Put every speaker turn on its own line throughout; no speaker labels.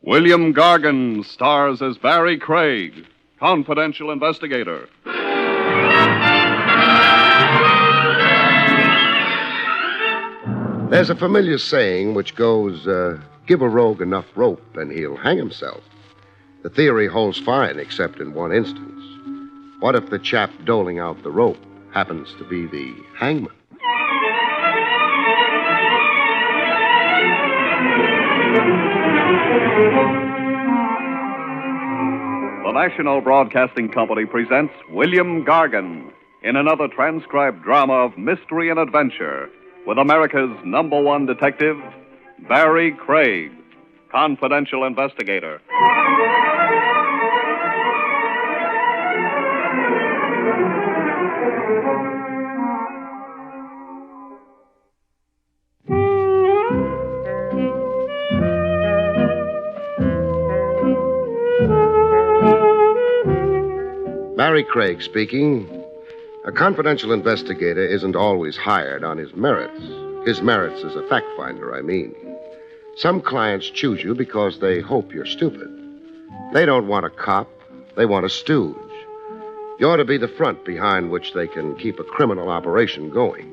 William Gargan stars as Barrie Craig, confidential investigator.
There's a familiar saying which goes, give a rogue enough rope and he'll hang himself. The theory holds fine, except in one instance. What if the chap doling out the rope happens to be the hangman?
The National Broadcasting Company presents William Gargan in another transcribed drama of mystery and adventure with America's #1 detective, Barrie Craig, confidential investigator.
Barrie Craig speaking. A confidential investigator isn't always hired on his merits. His merits as a fact finder, I mean. Some clients choose you because they hope you're stupid. They don't want a cop. They want a stooge. You ought to be the front behind which they can keep a criminal operation going.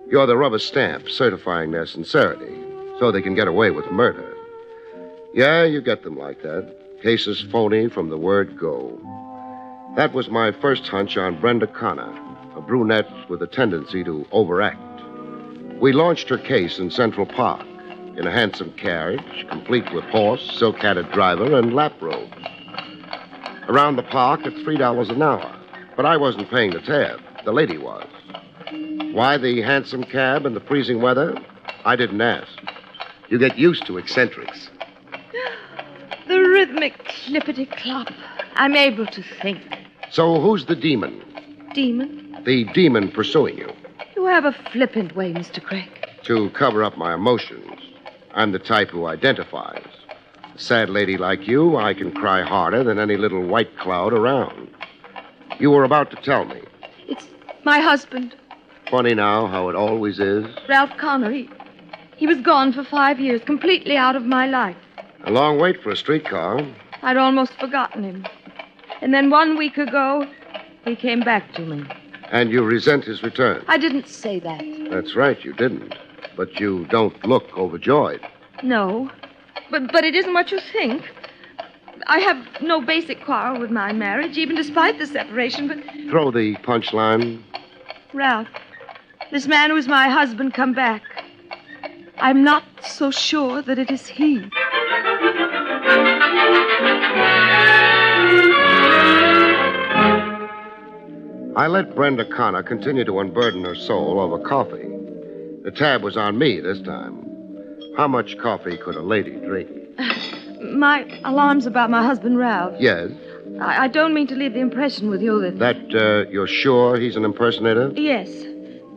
You're the rubber stamp certifying their sincerity so they can get away with murder. Yeah, you get them like that. Cases phony from the word go. That was my first hunch on Brenda Connor, a brunette with a tendency to overact. We launched her case in Central Park in a handsome carriage, complete with horse, silk-hatted driver, and lap robes. Around the park at $3 an hour. But I wasn't paying the tab. The lady was. Why the handsome cab in the freezing weather? I didn't ask. You get used to eccentrics.
The rhythmic clippity-clop. I'm able to think.
So who's the demon?
Demon?
The demon pursuing you.
You have a flippant way, Mr. Craig.
To cover up my emotions. I'm the type who identifies. A sad lady like you, I can cry harder than any little white cloud around. You were about to tell me.
It's my husband.
Funny now how it always is.
Ralph Connor. He was gone for 5 years, completely out of my life.
A long wait for a streetcar.
I'd almost forgotten him. And then 1 week ago, he came back to me.
And you resent his return?
I didn't say that.
That's right, you didn't. But you don't look overjoyed.
No. But it isn't what you think. I have no basic quarrel with my marriage, even despite the separation, but...
Throw the punchline.
Ralph, this man who's my husband come back. I'm not so sure that it is he.
I let Brenda Connor continue to unburden her soul over coffee. The tab was on me this time. How much coffee could a lady drink?
My alarm's about my husband, Ralph.
Yes?
I don't mean to leave the impression with you that...
That you're sure he's an impersonator?
Yes.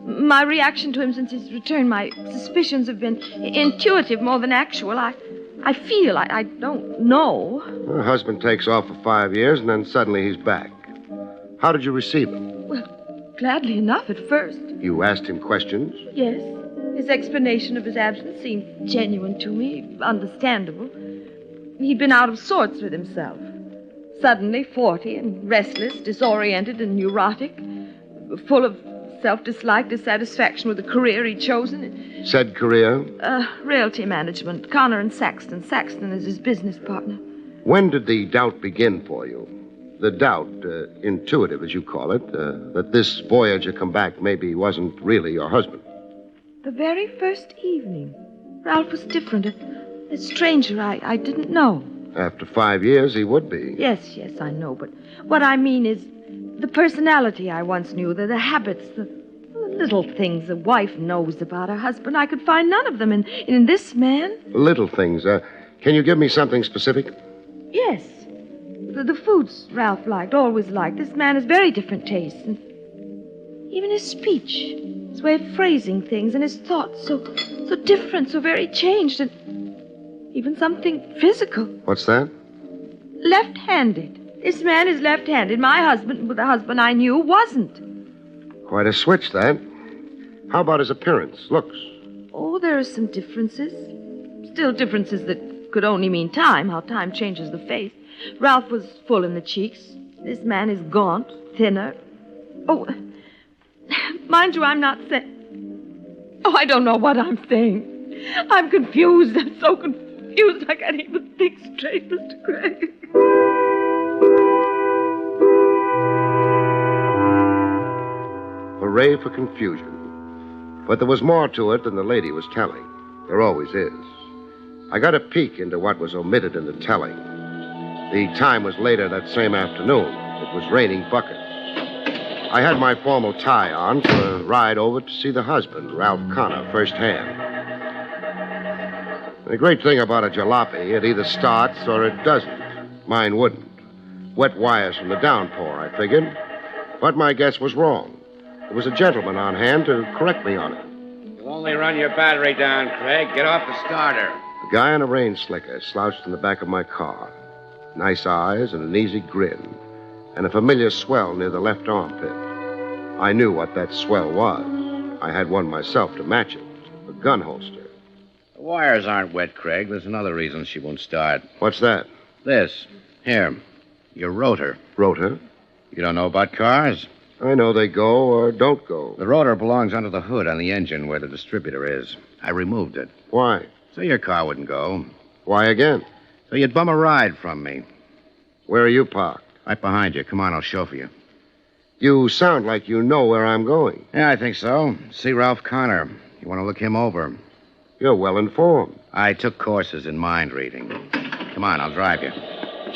My reaction to him since his return, my suspicions have been intuitive more than actual. I feel, I don't know.
Her husband takes off for 5 years, and then suddenly he's back. How did you receive him?
Well, gladly enough at first.
You asked him questions?
Yes. His explanation of his absence seemed genuine to me, understandable. He'd been out of sorts with himself. Suddenly 40 and restless, disoriented and neurotic, full of self-dislike, dissatisfaction with the career he'd chosen.
Said career?
Realty management. Connor and Saxton. Saxton is his business partner.
When did the doubt begin for you? The doubt, intuitive as you call it, that this voyager come back maybe wasn't really your husband.
The very first evening. Ralph was different. A stranger I didn't know.
After 5 years, he would be.
Yes, I know. But what I mean is the personality I once knew, the habits, the little things a wife knows about her husband. I could find none of them in this man.
Little things. Can you give me something specific?
Yes. The foods Ralph liked, always liked. This man has very different tastes. And even his speech, his way of phrasing things, and his thoughts, so different, so very changed, and even something physical.
What's that?
Left-handed. This man is left-handed. My husband, the husband I knew, wasn't.
Quite a switch, that. How about his appearance, looks?
Oh, there are some differences. Still differences that could only mean time, how time changes the face. Ralph was full in the cheeks. This man is gaunt, thinner. Oh, mind you, I'm not saying... Oh, I don't know what I'm saying. I'm confused. I'm so confused I can't even think straight, Mr. Craig.
Hooray for confusion. But there was more to it than the lady was telling. There always is. I got a peek into what was omitted in the telling. The time was later that same afternoon. It was raining buckets. I had my formal tie on for a ride over to see the husband, Ralph Connor, firsthand. The great thing about a jalopy, it either starts or it doesn't. Mine wouldn't. Wet wires from the downpour, I figured. But my guess was wrong. There was a gentleman on hand to correct me on it.
You only run your battery down, Craig. Get off the starter.
A guy in a rain slicker slouched in the back of my car. Nice eyes and an easy grin. And a familiar swell near the left armpit. I knew what that swell was. I had one myself to match it. A gun holster.
The wires aren't wet, Craig. There's another reason she won't start.
What's that?
This. Here. Your rotor.
Rotor?
You don't know about cars?
I know they go or don't go.
The rotor belongs under the hood on the engine where the distributor is. I removed it.
Why?
So your car wouldn't go.
Why again?
So you'd bum a ride from me.
Where are you parked?
Right behind you. Come on, I'll chauffeur you.
You sound like you know where I'm going.
Yeah, I think so. See Ralph Connor. You want to look him over.
You're well informed.
I took courses in mind reading. Come on, I'll drive you.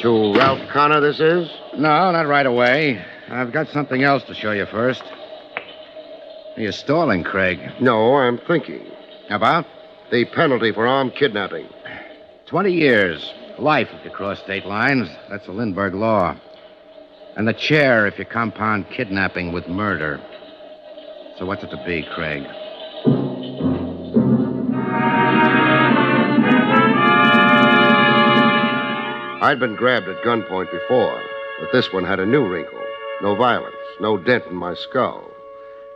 To Ralph Connor, this is?
No, not right away. I've got something else to show you first. You're stalling, Craig.
No, I'm thinking.
About?
The penalty for armed kidnapping.
20 years. Life if you cross state lines. That's the Lindbergh law. And the chair if you compound kidnapping with murder. So what's it to be, Craig?
I'd been grabbed at gunpoint before, but this one had a new wrinkle. No violence, no dent in my skull.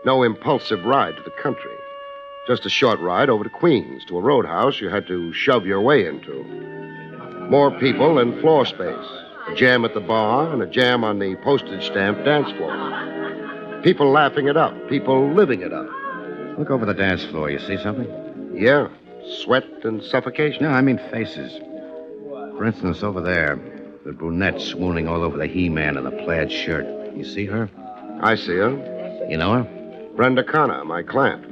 No impulsive ride to the country. Just a short ride over to Queens, to a roadhouse you had to shove your way into. More people and floor space. A jam at the bar and a jam on the postage stamp dance floor. People laughing it up, people living it up.
Look over the dance floor. You see something?
Yeah, sweat and suffocation.
No, I mean faces. For instance, over there, the brunette swooning all over the He-Man in the plaid shirt. You see her?
I see her.
You know her?
Brenda Connor, my client.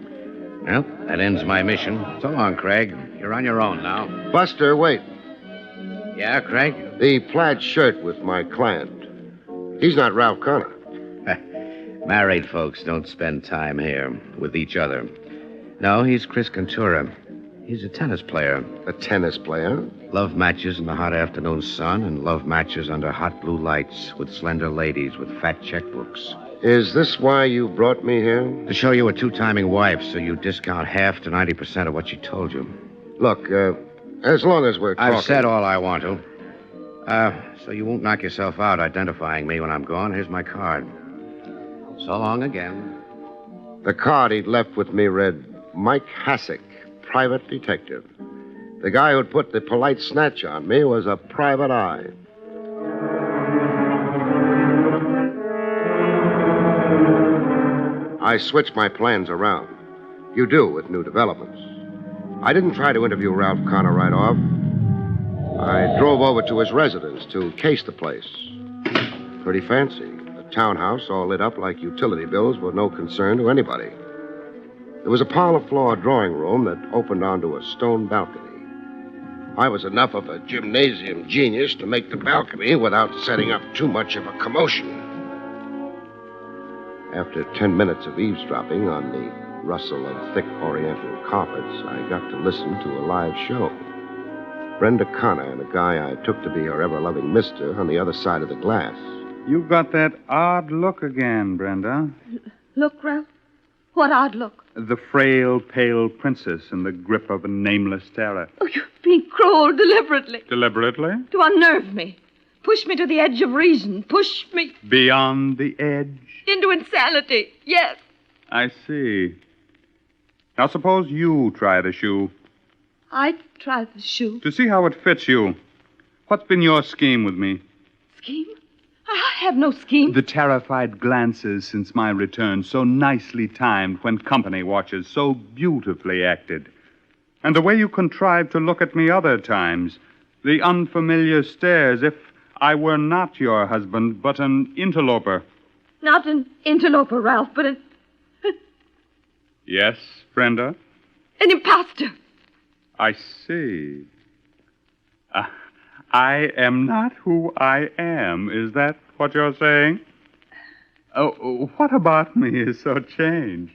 Well, that ends my mission. So long, Craig. You're on your own now.
Buster, wait.
Yeah, Craig?
The plaid shirt with my client. He's not Ralph Connor.
Married folks don't spend time here with each other. No, he's Chris Cantura. He's a tennis player.
A tennis player?
Love matches in the hot afternoon sun and love matches under hot blue lights with slender ladies with fat checkbooks.
Is this why you brought me here?
To show you a two-timing wife so you discount half to 90% of what she told you.
Look, as long as we're talking...
I've said all I want to. So you won't knock yourself out identifying me when I'm gone. Here's my card. So long again.
The card he'd left with me read, Mike Hassick, private detective. The guy who'd put the polite snatch on me was a private eye. I switched my plans around. You do with new developments. I didn't try to interview Ralph Connor right off. I drove over to his residence to case the place. Pretty fancy. A townhouse all lit up like utility bills with no concern to anybody. There was a parlor floor drawing room that opened onto a stone balcony. I was enough of a gymnasium genius to make the balcony without setting up too much of a commotion. After 10 minutes of eavesdropping on the rustle of thick oriental carpets, I got to listen to a live show. Brenda Connor and a guy I took to be her ever-loving mister on the other side of the glass.
You've got that odd look again, Brenda.
Look, Ralph. What odd look?
The frail, pale princess in the grip of a nameless terror.
Oh, you're being cruel deliberately.
Deliberately?
To unnerve me. Push me to the edge of reason. Push me...
Beyond the edge?
Into insanity. Yes.
I see. Now, suppose you try the shoe.
I tried the shoe.
To see how it fits you. What's been your scheme with me?
Scheme? I have no scheme.
The terrified glances since my return, so nicely timed when company watches, so beautifully acted. And the way you contrived to look at me other times. The unfamiliar stares, if I were not your husband, but an interloper.
Not an interloper, Ralph, but an
Yes, Brenda?
An imposter.
I see. I am not who I am. Is that what you're saying? Oh, what about me is so changed?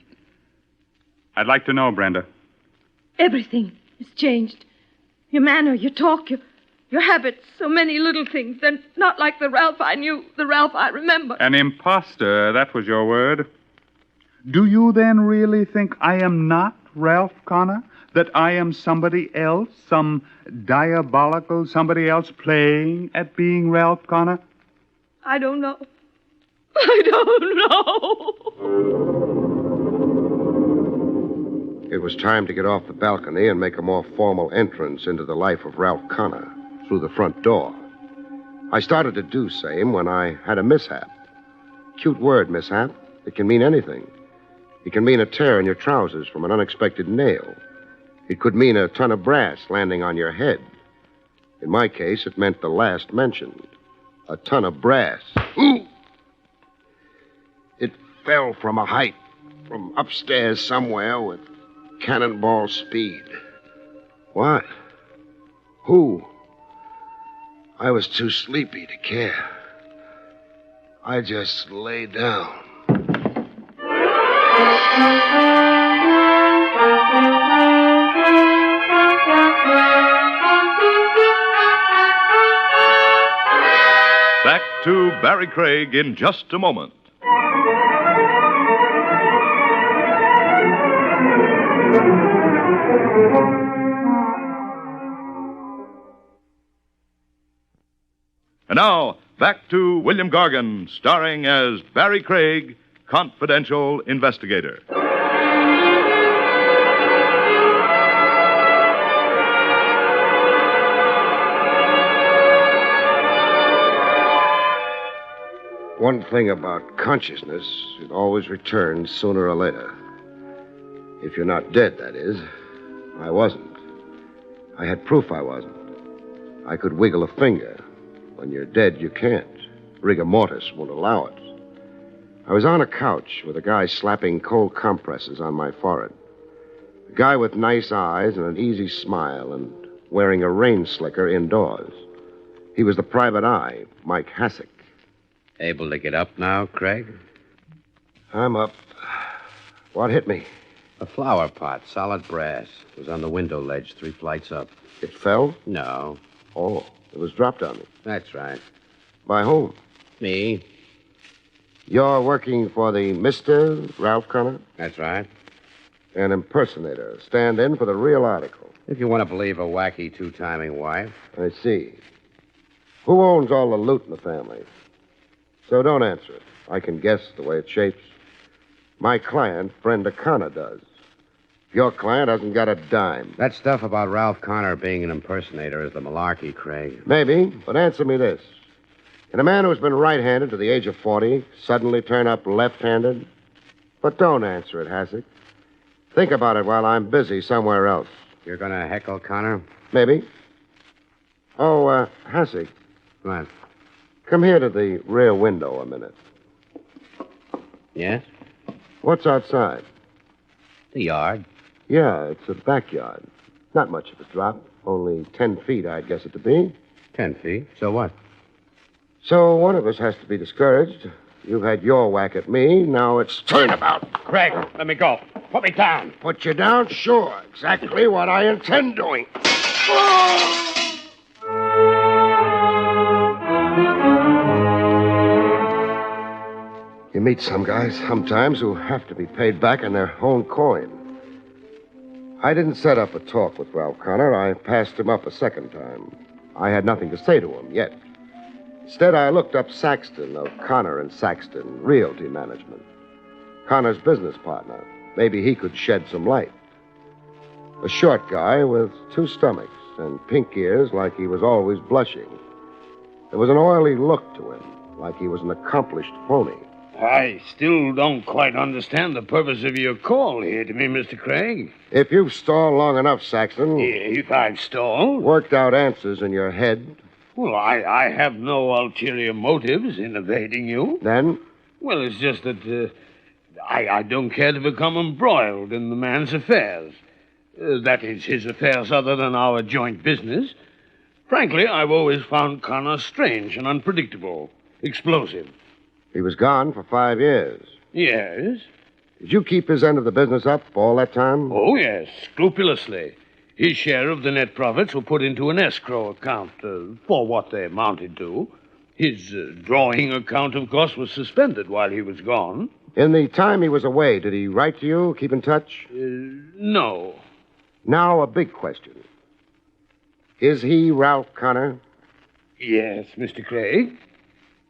I'd like to know, Brenda.
Everything has changed. Your manner, your talk, your habits, so many little things. They're not like the Ralph I knew, the Ralph I remember.
An imposter, that was your word. Do you then really think I am not Ralph Connor? That I am somebody else? Some diabolical somebody else playing at being Ralph Connor?
I don't know. I don't know.
It was time to get off the balcony and make a more formal entrance into the life of Ralph Connor through the front door. I started to do same when I had a mishap. Cute word, mishap. It can mean anything. It can mean a tear in your trousers from an unexpected nail. It could mean a ton of brass landing on your head. In my case, it meant the last mentioned. A ton of brass. Ooh! It fell from a height, from upstairs somewhere with cannonball speed. What? Who? I was too sleepy to care. I just lay down.
Back to Barrie Craig in just a moment. And now, back to William Gargan, starring as Barrie Craig, confidential investigator.
One thing about consciousness, it always returns sooner or later. If you're not dead, that is. I wasn't. I had proof I wasn't. I could wiggle a finger. When you're dead, you can't. Rigor mortis won't allow it. I was on a couch with a guy slapping cold compresses on my forehead. A guy with nice eyes and an easy smile and wearing a rain slicker indoors. He was the private eye, Mike Hassick.
Able to get up now, Craig?
I'm up. What hit me?
A flower pot, solid brass. It was on the window ledge 3 flights up.
It fell?
No.
Oh, it was dropped on me.
That's right.
By whom?
Me?
You're working for the Mr. Ralph Connor?
That's right.
An impersonator. Stand in for the real article.
If you want to believe a wacky two-timing wife.
I see. Who owns all the loot in the family? So don't answer it. I can guess the way it shapes. My client, Brenda Connor, does. Your client hasn't got a dime.
That stuff about Ralph Connor being an impersonator is the malarkey, Craig.
Maybe, but answer me this. Can a man who's been right-handed to the age of 40 suddenly turn up left-handed? But don't answer it, Hassick. Think about it while I'm busy somewhere else.
You're going to heckle Connor?
Maybe. Oh, Hassick,
What?
come here to the rear window a minute.
Yes?
What's outside?
The yard.
Yeah, it's a backyard. Not much of a drop. Only 10 feet, I'd guess it to be.
10 feet. So what?
So one of us has to be discouraged. You've had your whack at me. Now it's turnabout.
Craig, let me go. Put me down.
Put you down? Sure. Exactly what I intend doing. You meet some guys sometimes who have to be paid back in their own coin. I didn't set up a talk with Ralph Connor. I passed him up a second time. I had nothing to say to him yet. Instead, I looked up Saxton of Connor and Saxton Realty Management. Connor's business partner. Maybe he could shed some light. A short guy with 2 stomachs and pink ears like he was always blushing. There was an oily look to him, like he was an accomplished phony.
I still don't quite understand the purpose of your call here to me, Mr. Craig.
If you've stalled long enough, Saxton,
If I've stalled?
worked out answers in your head,
Well, I have no ulterior motives in evading you.
then
Well, it's just that I don't care to become embroiled in the man's affairs. That is, his affairs other than our joint business. Frankly, I've always found Connor strange and unpredictable, explosive.
he was gone for 5 years.
Yes?
Did you keep his end of the business up all that time?
Oh, yes, scrupulously. His share of the net profits were put into an escrow account for what they amounted to. His drawing account, of course, was suspended while he was gone.
In the time he was away, did he write to you, keep in touch?
No.
Now, a big question. Is he Ralph Connor?
Yes, Mr. Craig?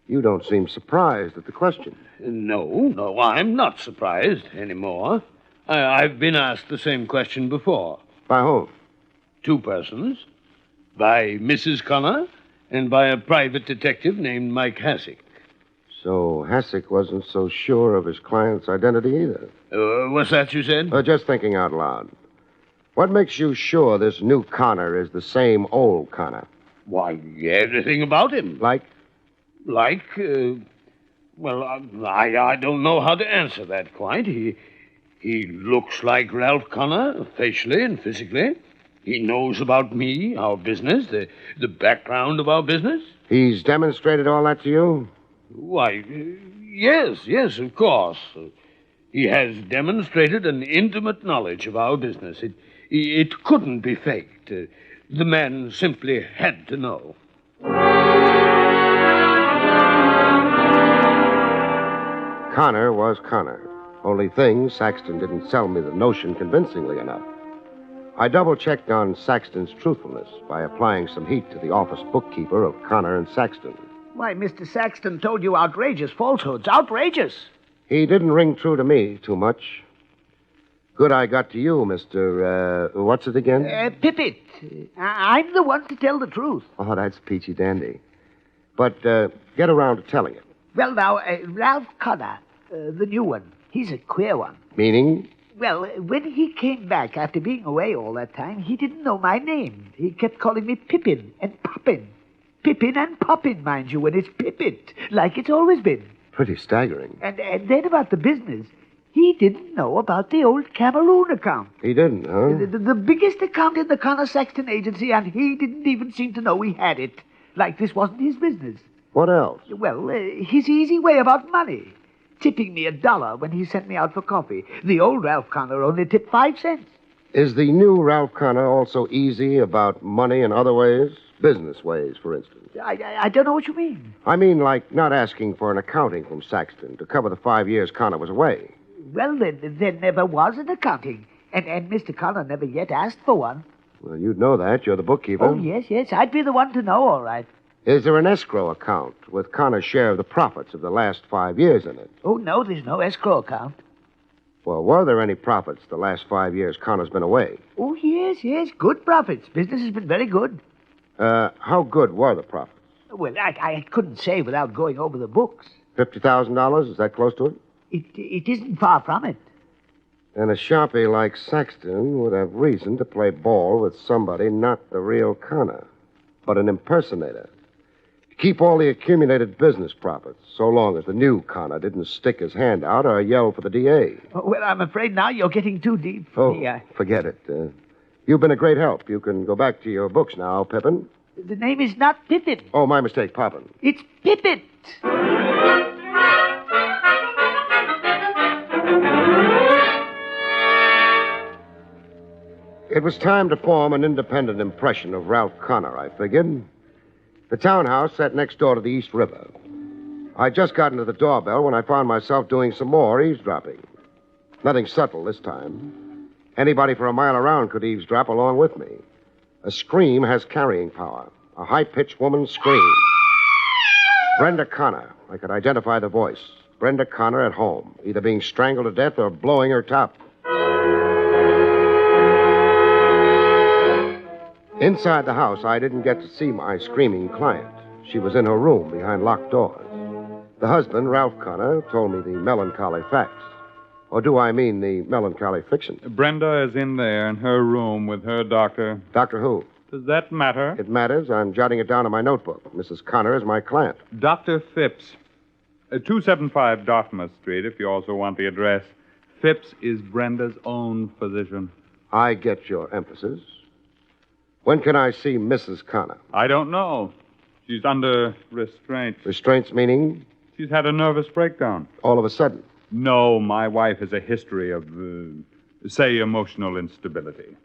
You don't seem surprised at the question.
No, I'm not surprised anymore. I've been asked the same question before.
By whom?
2 persons. By Mrs. Connor and by a private detective named Mike Hassick.
So Hassick wasn't so sure of his client's identity either.
What's that you said?
Just thinking out loud. What makes you sure this new Connor is the same old Connor?
Why, everything about him.
Like?
Well, I don't know how to answer that quite. He looks like Ralph Connor, facially and physically. He knows about me, our business, the background of our business.
He's demonstrated all that to you?
Why, yes, of course. He has demonstrated an intimate knowledge of our business. It couldn't be faked. The man simply had to know.
Connor was Connor. Only thing, Saxton didn't sell me the notion convincingly enough. I double-checked on Saxton's truthfulness by applying some heat to the office bookkeeper of Connor and Saxton.
Why, Mr. Saxton told you outrageous falsehoods. Outrageous!
He didn't ring true to me too much. Good I got to you, Mr. What's it again?
Pippet. I'm the one to tell the truth.
Oh, that's peachy dandy. But get around to telling it.
Well, now, Ralph Connor, the new one, he's a queer one.
Meaning?
Well, when he came back after being away all that time, he didn't know my name. He kept calling me Pippin and Poppin. Pippin and Poppin, mind you, and it's Pippet, like it's always been.
Pretty staggering.
And then about the business, he didn't know about the old Cameroon account.
He didn't, huh?
The biggest account in the Connor Saxton agency, and he didn't even seem to know he had it. Like this wasn't his business.
What else?
Well, his easy way about money. Tipping me $1 when he sent me out for coffee. The old Ralph Connor only tipped 5 cents.
Is the new Ralph Connor also easy about money in other ways? Business ways, for instance.
I don't know what you mean.
I mean, like not asking for an accounting from Saxton to cover the 5 years Connor was away.
Well, then, there never was an accounting. And Mr. Connor never yet asked for one.
Well, you'd know that. You're the bookkeeper.
Oh, yes. I'd be the one to know, all right.
Is there an escrow account with Connor's share of the profits of the last 5 years in it?
Oh, no, there's no escrow account.
Well, were there any profits the last 5 years Connor's been away?
Oh, yes. Good profits. Business has been very good.
How good were the profits?
Well, I couldn't say without going over the books.
$50,000? Is that close to it?
It isn't far from it.
And a sharpie like Saxton would have reason to play ball with somebody not the real Connor, but an impersonator. Keep all the accumulated business profits, so long as the new Connor didn't stick his hand out or yell for the DA.
Well, I'm afraid now you're getting too deep.
Forget it. You've been a great help. You can go back to your books now, Pippin.
The name is not Pippin.
Oh, my mistake, Poppin.
It's Pippet.
It was time to form an independent impression of Ralph Connor, I figured. The townhouse sat next door to the East River. I'd just gotten to the doorbell when I found myself doing some more eavesdropping. Nothing subtle this time. Anybody for a mile around could eavesdrop along with me. A scream has carrying power. A high-pitched woman's scream. Brenda Connor. I could identify the voice. Brenda Connor at home, either being strangled to death or blowing her top. Inside the house, I didn't get to see my screaming client. She was in her room behind locked doors. The husband, Ralph Connor, told me the melancholy facts. Or do I mean the melancholy fiction?
Brenda is in there in her room with her doctor.
Doctor who?
Does that matter?
It matters. I'm jotting it down in my notebook. Mrs. Connor is my client.
Dr. Phipps. 275 Dartmouth Street, if you also want the address. Phipps is Brenda's own physician.
I get your emphasis. When can I see Mrs. Connor?
I don't know. She's under restraint.
Restraints meaning?
She's had a nervous breakdown.
All of a sudden.
No, my wife has a history of, say, emotional instability.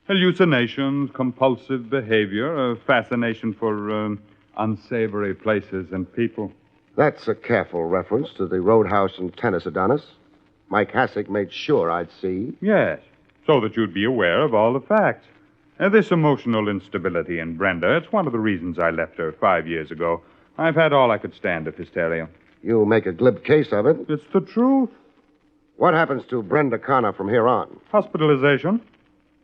Hallucinations, compulsive behavior, a fascination for unsavory places and people.
That's a careful reference to the roadhouse and tennis Adonis. Mike Hassick made sure I'd see.
Yes, so that you'd be aware of all the facts. This emotional instability in Brenda, it's one of the reasons I left her 5 years ago. I've had all I could stand of hysteria.
You make a glib case of it.
It's the truth.
What happens to Brenda Connor from here on?
Hospitalization.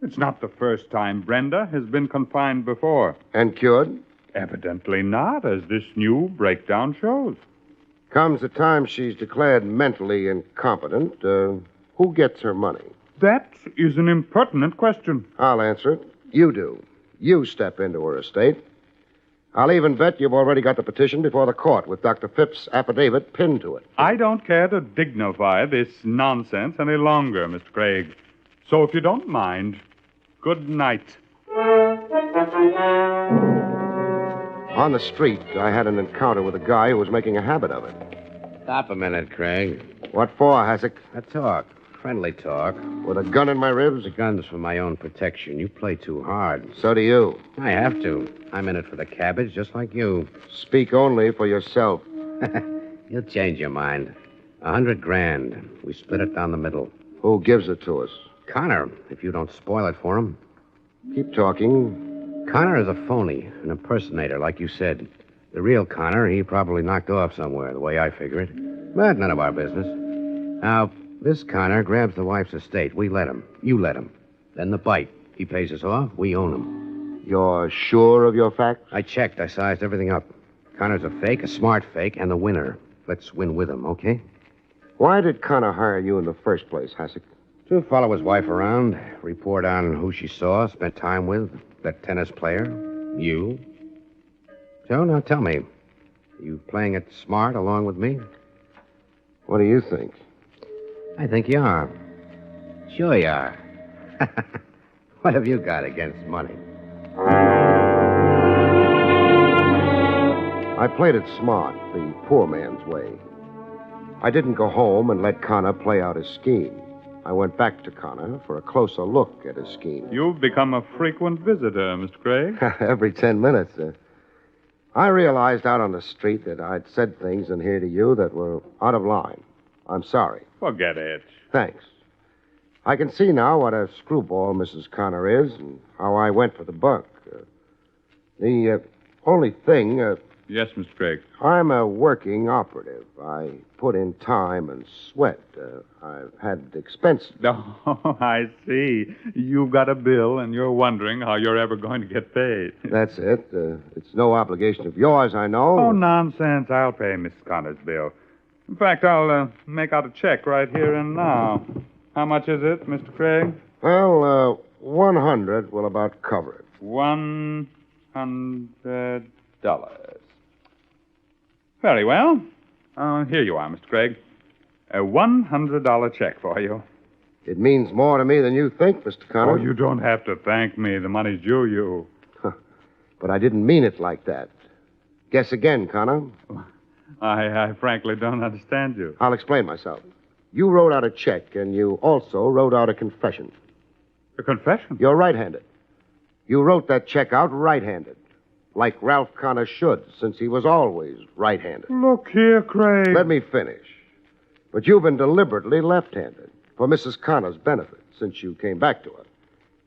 It's not the first time Brenda has been confined before.
And cured?
Evidently not, as this new breakdown shows.
Comes the time she's declared mentally incompetent. Who gets her money?
That is an impertinent question.
I'll answer it. You do. You step into her estate. I'll even bet you've already got the petition before the court with Dr. Phipps' affidavit pinned to it.
I don't care to dignify this nonsense any longer, Mr. Craig. So if you don't mind, good night.
On the street, I had an encounter with a guy who was making a habit of it.
Stop a minute, Craig.
What for, Hassick?
A talk. Friendly talk.
With a gun in my ribs?
The gun's for my own protection. You play too hard.
So do you.
I have to. I'm in it for the cabbage, just like you.
Speak only for yourself.
You'll change your mind. $100,000. We split it down the middle.
Who gives it to us?
Connor, if you don't spoil it for him.
Keep talking.
Connor is a phony, an impersonator, like you said. The real Connor, he probably knocked off somewhere, the way I figure it. But none of our business. Now, this Connor grabs the wife's estate. We let him. You let him. Then the bite. He pays us off. We own him.
You're sure of your facts?
I checked. I sized everything up. Connor's a fake, a smart fake, and the winner. Let's win with him, okay?
Why did Connor hire you in the first place, Hassick?
To follow his wife around, report on who she saw, spent time with, that tennis player, you. So, now tell me, you playing it smart along with me?
What do you think?
I think you are. Sure you are. What have you got against money?
I played it smart, the poor man's way. I didn't go home and let Connor play out his scheme. I went back to Connor for a closer look at his scheme.
You've become a frequent visitor, Mr. Craig.
Every 10 minutes. I realized out on the street that I'd said things in here to you that were out of line. I'm sorry.
Forget it.
Thanks. I can see now what a screwball Mrs. Connor is and how I went for the buck. The only thing...
Yes, Mr. Craig.
I'm a working operative. I put in time and sweat. I've had expenses.
Oh, I see. You've got a bill, and you're wondering how you're ever going to get paid.
That's it. It's no obligation of yours, I know.
Oh, nonsense. I'll pay Miss Connor's bill. In fact, I'll make out a check right here and now. How much is it, Mr. Craig?
Well, 100 will about cover it.
$100. Very well. Here you are, Mr. Craig. A $100 check for you.
It means more to me than you think, Mr. Connor.
Oh, you don't have to thank me. The money's due you.
But I didn't mean it like that. Guess again, Connor.
I frankly don't understand you.
I'll explain myself. You wrote out a check, and you also wrote out a confession.
A confession?
You're right-handed. You wrote that check out right-handed. Like Ralph Connor should, since he was always right-handed.
Look here, Craig.
Let me finish. But you've been deliberately left-handed for Mrs. Connor's benefit since you came back to her.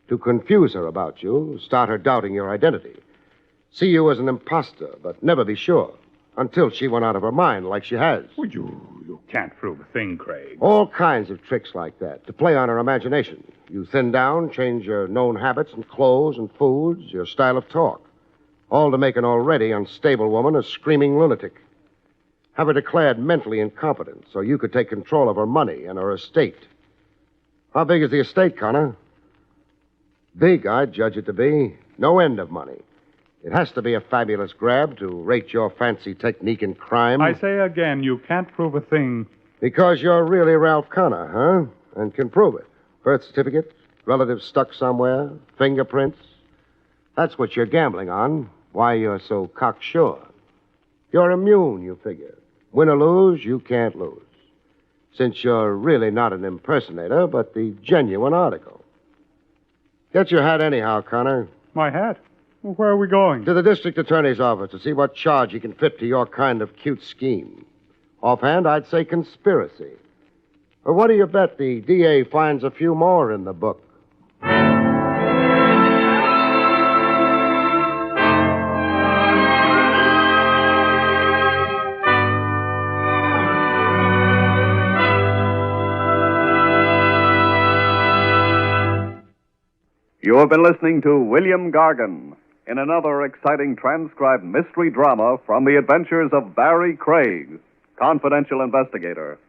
To confuse her about you, start her doubting your identity. See you as an imposter, but never be sure. Until she went out of her mind like she has.
Would you Can't prove a thing, Craig.
All kinds of tricks like that to play on her imagination. You thin down, change your known habits and clothes and foods, your style of talk. All to make an already unstable woman a screaming lunatic. Have her declared mentally incompetent so you could take control of her money and her estate. How big is the estate, Connor? Big, I'd judge it to be. No end of money. It has to be a fabulous grab to rate your fancy technique in crime.
I say again, you can't prove a thing.
Because you're really Ralph Connor, huh? And can prove it. Birth certificate, relatives stuck somewhere, fingerprints. That's what you're gambling on. Why you're so cocksure. You're immune, you figure. Win or lose, you can't lose. Since you're really not an impersonator, but the genuine article. Get your hat anyhow, Connor.
My hat? Where are we going?
To the district attorney's office to see what charge he can fit to your kind of cute scheme. Offhand, I'd say conspiracy. Or what do you bet the DA finds a few more in the book?
You have been listening to William Gargan in another exciting transcribed mystery drama from the adventures of Barrie Craig, confidential investigator.